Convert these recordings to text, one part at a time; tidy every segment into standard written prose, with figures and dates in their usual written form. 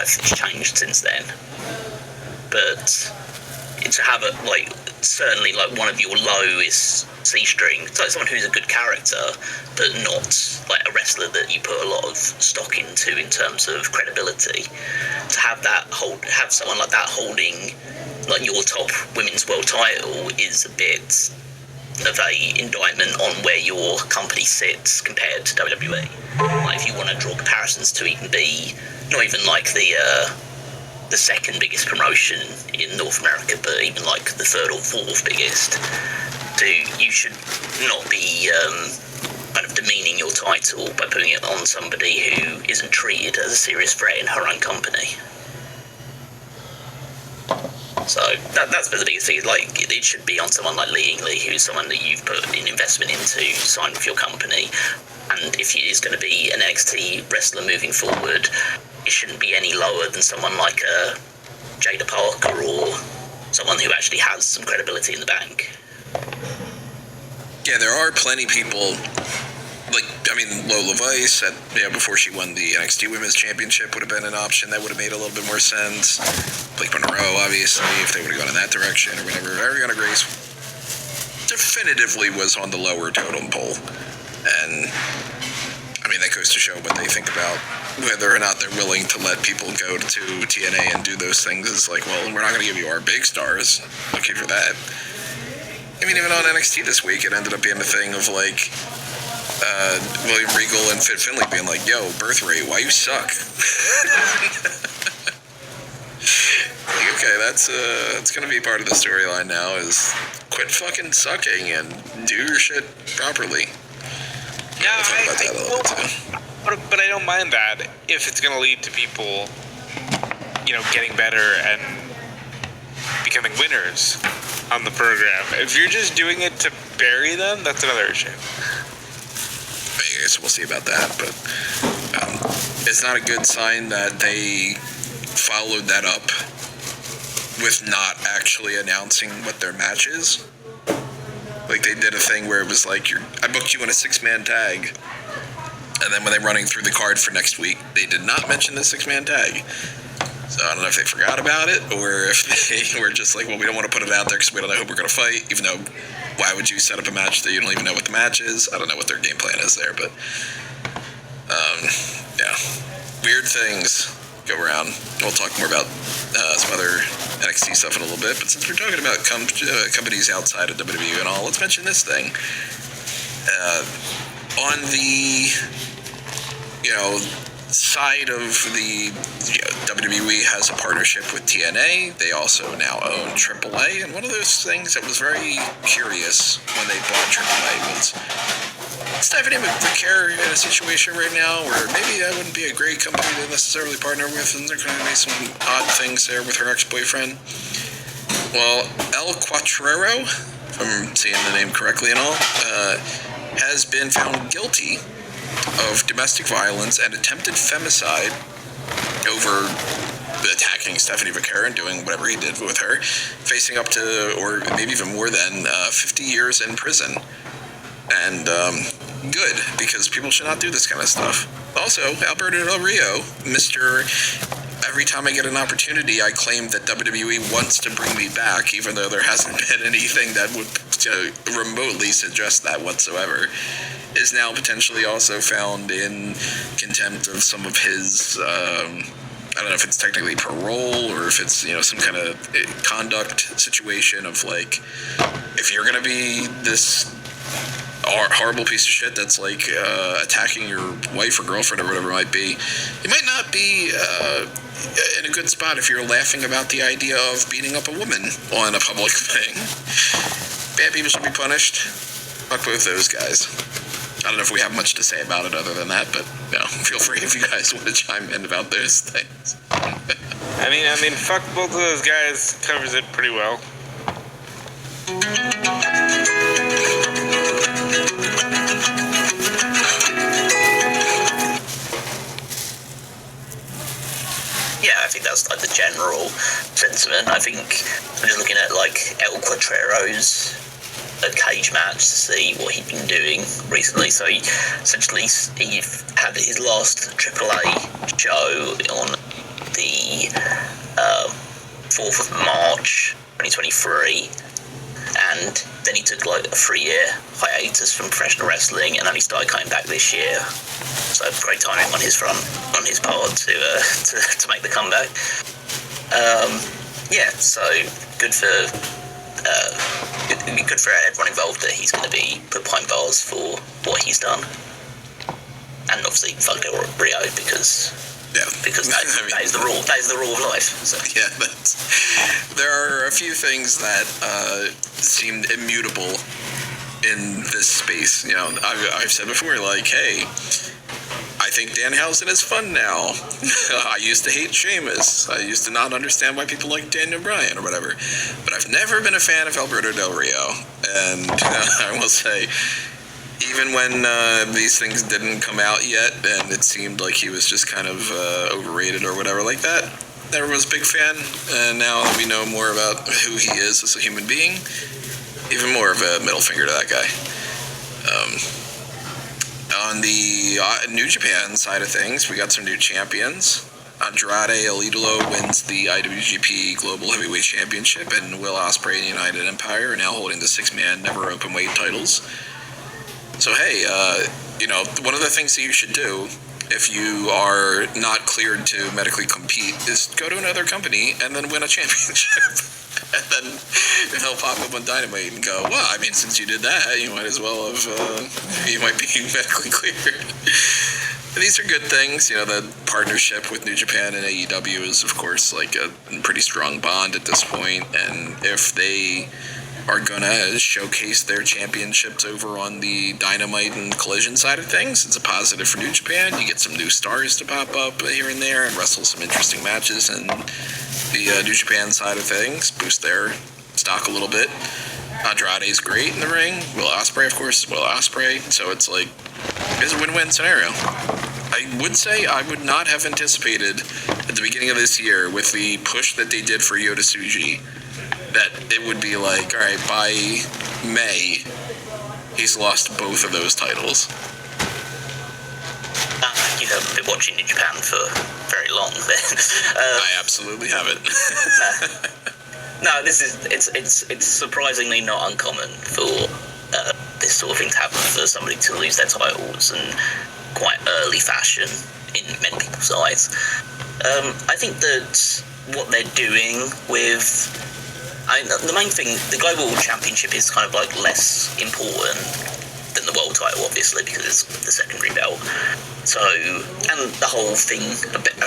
It's changed since then. But to have it, like, certainly, like, one of your lowest C-string, it's like someone who's a good character, but not, like, a wrestler that you put a lot of stock into in terms of credibility. To have someone like that holding, like, your top women's world title is a bit of a indictment on where your company sits compared to WWE. Like, if you want to draw comparisons to even be, not even like the second biggest promotion in North America, but even like the third or fourth biggest, you should not be kind of demeaning your title by putting it on somebody who isn't treated as a serious threat in her own company. So that's the biggest thing. Like, it should be on someone like Lee Ingley, who's someone that you've put an investment into, signed with your company, and if he is going to be an NXT wrestler moving forward, it shouldn't be any lower than someone like Jada Parker or someone who actually has some credibility in the bank. Yeah, there are plenty people, like, I mean, Lola Vice, before she won the NXT Women's Championship, would have been an option that would have made a little bit more sense. Blake Monroe, obviously, if they would have gone in that direction or whatever. Ariana Grace definitively was on the lower totem pole. And, I mean, that goes to show what they think about whether or not they're willing to let people go to TNA and do those things. It's like, well, we're not going to give you our big stars. Okay for that. I mean, even on NXT this week, it ended up being a thing of, like, William Regal and Fit Finlay being like, yo, birth rate, why you suck? Okay, that's going to be part of the storyline now, is quit fucking sucking and do your shit properly. Yeah, but I don't mind that if it's going to lead to people, getting better and becoming winners on the program. If you're just doing it to bury them, that's another issue. I guess we'll see about that, but it's not a good sign that they followed that up with not actually announcing what their match is. Like, they did a thing where it was like, I booked you in a 6-man tag, and then when they're running through the card for next week, they did not mention the 6-man tag. So I don't know if they forgot about it, or if they were just like, well, we don't want to put it out there because we don't know who we're going to fight, even though, why would you set up a match that you don't even know what the match is? I don't know what their game plan is there, but, yeah. Weird things go around. We'll talk more about some other NXT stuff in a little bit, but since we're talking about companies outside of WWE and all, let's mention this thing. On the, side of the WWE has a partnership with TNA. They also now own AAA, and one of those things that was very curious when they bought AAA was Stephanie McMahon in a situation right now where maybe that wouldn't be a great company to necessarily partner with, and there are going to be some odd things there with her ex-boyfriend. Well, El Cuatrero, if I'm saying the name correctly and all, has been found guilty of domestic violence and attempted femicide over attacking Stephanie Vaquera and doing whatever he did with her, facing up to, or maybe even more than, 50 years in prison. And good, because people should not do this kind of stuff. Also, Alberto Del Rio, Mr. Every time I get an opportunity, I claim that WWE wants to bring me back, even though there hasn't been anything that would remotely suggest that whatsoever, is now potentially also found in contempt of some of his, I don't know if it's technically parole or if it's, some kind of conduct situation of, like, if you're going to be this horrible piece of shit that's, like, attacking your wife or girlfriend or whatever it might be, you might not be in a good spot if you're laughing about the idea of beating up a woman on a public thing. Bad people should be punished. Fuck both those guys. I don't know if we have much to say about it other than that, but feel free if you guys want to chime in about those things. I mean, fuck both of those guys covers it pretty well. Yeah, I think that's like the general sentiment. I think I'm just looking at like El Cuatrero's cage match to see what he'd been doing recently. So he had his last AAA show on the 4th of March 2023, and then he took like a 3-year hiatus from professional wrestling, and only started coming back this year. So great timing on his part to make the comeback. So good for everyone involved that he's going to be put behind bars for what he's done, and obviously fuck Del Rio because that is the rule. That is the rule of life. So. Yeah, there are a few things that seemed immutable in this space. I've said before, like, hey, I think Danhausen is fun now. I used to hate Sheamus. I used to not understand why people like Daniel Bryan or whatever. But I've never been a fan of Alberto Del Rio. And I will say, even when these things didn't come out yet, and it seemed like he was just kind of overrated or whatever like that, everyone was a big fan. And now that we know more about who he is as a human being, even more of a middle finger to that guy. On the New Japan side of things, we got some new champions. Andrade El Idolo wins the IWGP Global Heavyweight Championship, and Will Ospreay and United Empire are now holding the 6-man never open weight titles. So hey, one of the things that you should do if you are not cleared to medically compete is go to another company and then win a championship. And then he'll pop up on Dynamite and go, well, I mean, since you did that, you might as well have, you might be medically cleared. These are good things. The partnership with New Japan and AEW is, of course, like a pretty strong bond at this point. And if they are going to showcase their championships over on the Dynamite and Collision side of things, it's a positive for New Japan. You get some new stars to pop up here and there and wrestle some interesting matches, and the New Japan side of things boost their stock a little bit. Andrade's great in the ring. Will Ospreay, of course, is Will Ospreay. So it's like, it's a win-win scenario. I would say I would not have anticipated at the beginning of this year, with the push that they did for Yota Tsuji, that it would be like, all right, by May, he's lost both of those titles. You haven't been watching New Japan for very long, then. I absolutely haven't. No, it's surprisingly not uncommon for this sort of thing to happen, for somebody to lose their titles in quite early fashion in many people's eyes. I think that what they're doing with the main thing, the Global Championship is kind of like less important than the world title, obviously, because it's the secondary belt. So, and the whole thing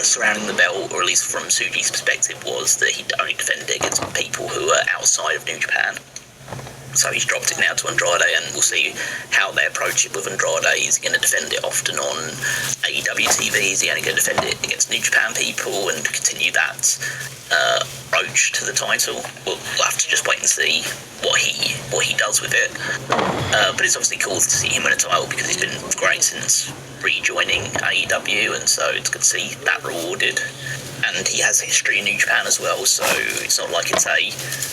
surrounding the belt, or at least from Tsuji's perspective, was that he'd only defend it against people who are outside of New Japan. So he's dropped it now to Andrade, and we'll see how they approach it with Andrade. Is he going to defend it often on AEW TV? Is he only going to defend it against New Japan people and continue that approach to the title? We'll have to just wait and see what he does with it. But it's obviously cool to see him win a title, because he's been great since rejoining AEW, and so it's good to see that rewarded. And he has history in New Japan as well, so it's not like it's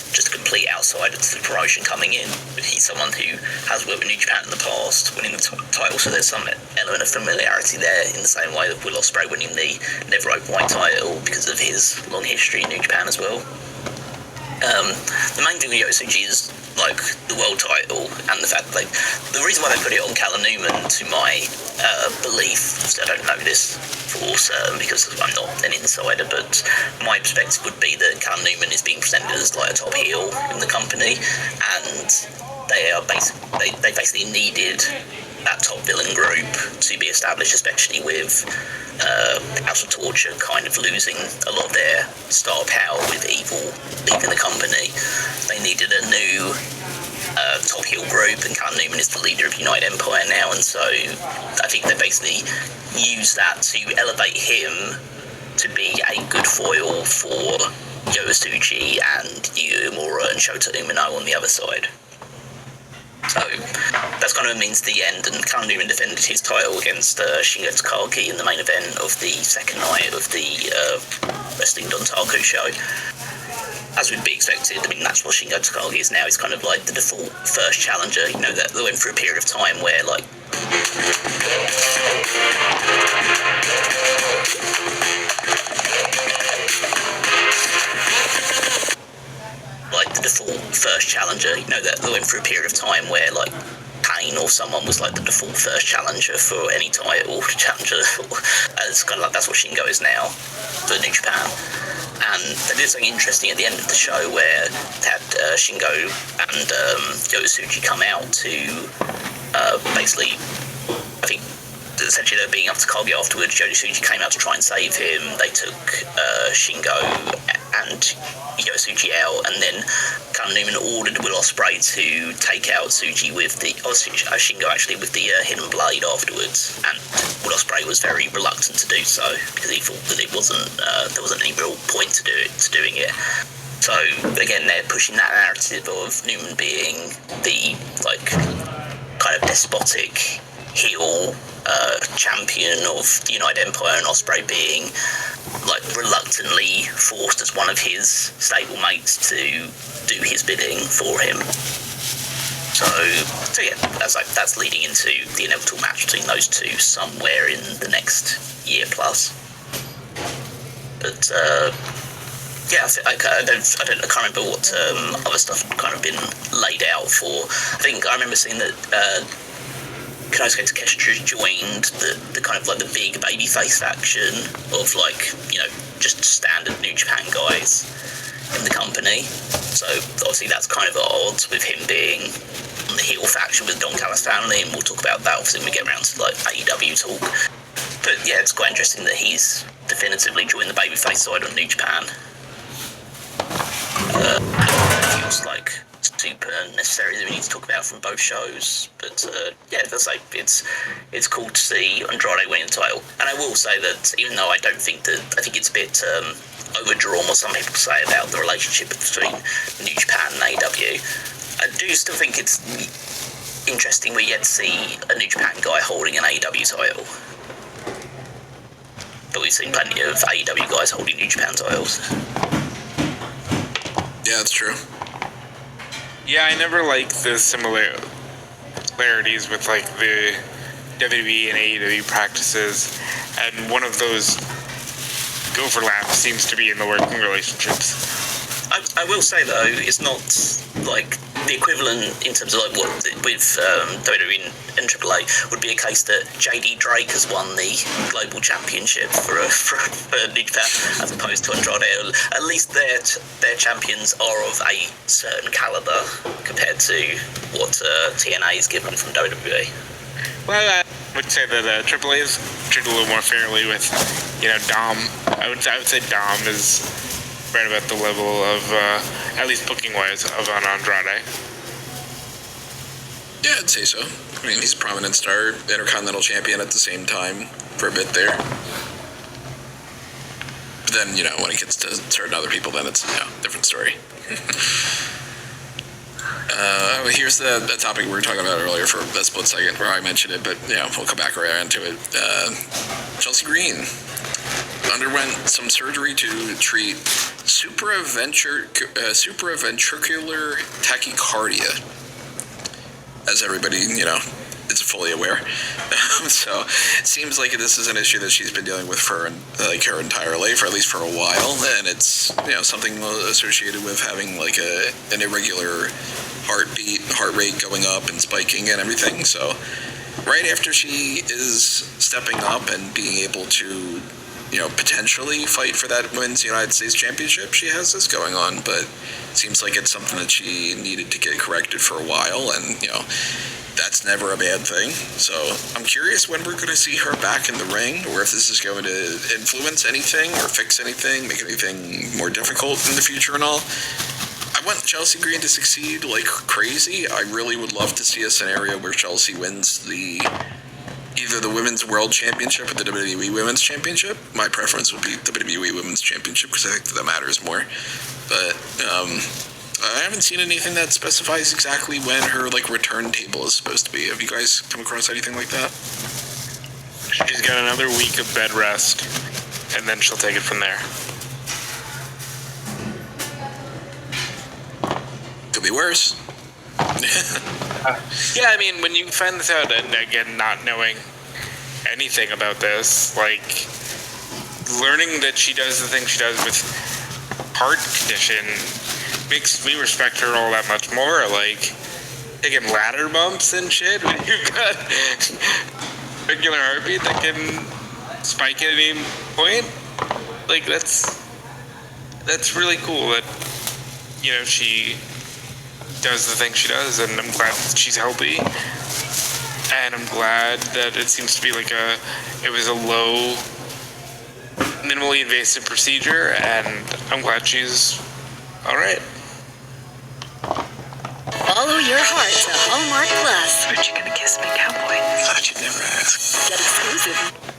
just a complete outsider to the promotion coming in. He's someone who has worked with New Japan in the past, winning the title, so there's some element of familiarity there, in the same way that Will Ospreay winning the Never Open Weight title because of his long history in New Japan as well. The main thing with Yota Tsuji is like the world title, and the fact that the reason why they put it on Callum Newman, to my belief, so I don't know this for certain because I'm not an insider, but my perspective would be that Callum Newman is being presented as like a top heel in the company, and they basically needed that top villain group to be established, especially with House of Torture kind of losing a lot of their star power with Evil leaving the company. They needed a new top heel group, and Callum Newman is the leader of United Empire now, and so I think they basically used that to elevate him to be a good foil for Yota Tsuji and Yu Uemura and Shota Umino on the other side. So that's kind of means the end, and Callum Newman defended his title against Shingo Takagi in the main event of the second night of the Wrestling Dontaku show. As would be expected, I mean, that's what Shingo Takagi is now. He's kind of like the default first challenger. You know, that they went through a period of time where, like, first challenger. You know, that they went through a period of time where, like, Kane or someone was like the default first challenger for any title challenger. It's kind of like that's what Shingo is now for New Japan. And they did something interesting at the end of the show where they had Shingo and Yosuji come out to basically, I think, essentially they're being up to Kage afterwards. Yosuji came out to try and save him. They took Shingo and Yosuji out, and then Newman ordered Will Ospreay to take out Shingo actually with the hidden blade afterwards, and Will Ospreay was very reluctant to do so because he thought that there wasn't any real point to doing it. So again, they're pushing that narrative of Newman being the kind of despotic heel champion of the United Empire, and Ospreay being reluctantly forced as one of his stablemates to do his bidding for him. So yeah, that's leading into the inevitable match between those two somewhere in the next year plus. But yeah, I can't remember what other stuff kind of been laid out for. I think I remember seeing that Konosuke Takeshita joined the kind of the big babyface faction of just standard New Japan guys in the company. So obviously that's kind of at odds with him being on the heel faction with Don Callis family, and we'll talk about that obviously when we get around to AEW talk. But yeah, it's quite interesting that he's definitively joined the babyface side on New Japan. It feels like super necessary that we need to talk about from both shows, but yeah, it's cool to see Andrade winning the title. And I will say that even though I think it's a bit overdrawn what some people say about the relationship between New Japan and AEW, I do still think it's interesting we yet to see a New Japan guy holding an AEW title, but we've seen plenty of AEW guys holding New Japan titles. Yeah, that's true. Yeah, I never liked the similarities with the WWE and AEW practices, and one of those overlaps seems to be in the working relationships. I will say though, it's not the equivalent in terms of what with WWE and AAA would be a case that JD Drake has won the global championship for New Japan as opposed to Andrade. At least their champions are of a certain caliber compared to what TNA is given from WWE. Well, I would say that AAA is treated a little more fairly with, Dom. I would say Dom is right about the level of, at least booking-wise, of an Andrade. Yeah, I'd say so. I mean, he's a prominent star, Intercontinental Champion at the same time for a bit there. But then, when it gets to certain other people, then it's a different story. Here's the topic we were talking about earlier for a split second where I mentioned it, but we'll come back around to it. Chelsea Green underwent some surgery to treat supraventricular tachycardia, as everybody, is fully aware. So it seems like this is an issue that she's been dealing with for her entire life, or at least for a while, and it's something associated with having an irregular heart rate going up and spiking and everything. So right after she is stepping up and being able to potentially fight for that Women's United States Championship, she has this going on, but it seems like it's something that she needed to get corrected for a while, and that's never a bad thing. So I'm curious when we're going to see her back in the ring, or if this is going to influence anything or fix anything, make anything more difficult in the future and all. I want Chelsea Green to succeed like crazy. I really would love to see a scenario where Chelsea wins either the Women's World Championship or the WWE Women's Championship. My preference would be WWE Women's Championship because I think that matters more. But I haven't seen anything that specifies exactly when her return table is supposed to be. Have you guys come across anything like that? She's got another week of bed rest, and then she'll take it from there. Could be worse. Yeah, I mean, when you find this out, and again, not knowing anything about this, learning that she does the thing she does with heart condition makes me respect her all that much more. Like taking ladder bumps and shit. When you've got regular heartbeat that can spike at any point. Like that's really cool that she does the thing she does, and I'm glad she's healthy. And I'm glad that it seems to be like it was a low, minimally invasive procedure, and I'm glad she's all right. Follow your heart to Hallmark Plus. Aren't you gonna kiss me, cowboy? Thought you'd never ask. Get exclusive